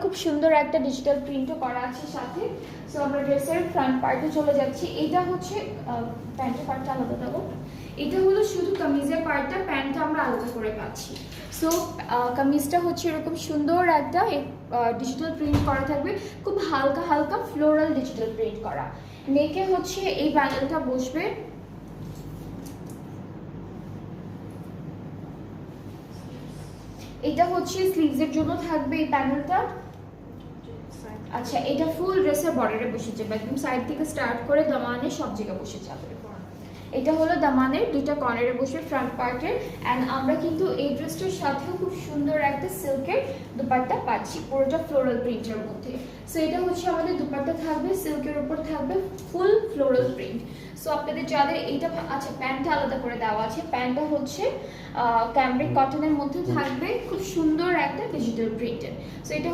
খুব সুন্দর একটা ডিজিটাল প্রিন্টও করা আছে সাথে। সো আমরা ড্রেসের ফ্রন্ট পার্টে চলে যাচ্ছি। এটা হচ্ছে প্যান্টের পার্টটা আলাদা দেবো। এটা হলো শুধু কামিজের পার্টটা, প্যান্টটা আমরা আলাদা করে পাচ্ছি। সো কামিজটা হচ্ছে এরকম সুন্দর একটা ডিজিটাল প্রিন্ট করা থাকবে, খুব হালকা হালকা ফ্লোরাল ডিজিটাল প্রিন্ট করা। নেকে হচ্ছে এই প্যানেলটা বসবে। এটা হচ্ছে স্লিভসের জন্য থাকবে এই প্যানেলটা। আচ্ছা, এটা ফুল ড্রেসের বর্ডারে বসে যাবে, একদম সাইড থেকে স্টার্ট করে দামানে সব জায়গায় বসে যাবে। এটা হলো দামানের দুইটা কর্নারে বসে ফ্রন্ট পার্টের। অ্যান্ড আমরা কিন্তু এই ড্রেসটার সাথেও খুব সুন্দর একটা সিল্কের দুপাট্টা পাচ্ছি, পুরোটা ফ্লোরাল প্রিন্টের মধ্যে। সো এটা হচ্ছে আমাদের দুপাট্টা থাকবে, সিল্কের উপর থাকবে ফুল ফ্লোরাল প্রিন্ট। সো আপনাদের যাদের এইটা, আচ্ছা প্যান্টটা আলাদা করে দেওয়া আছে। প্যান্টটা হচ্ছে ক্যামব্রিক কটনের মধ্যে থাকবে, খুব সুন্দর একটা ডিজিটাল প্রিন্টের। সো এটা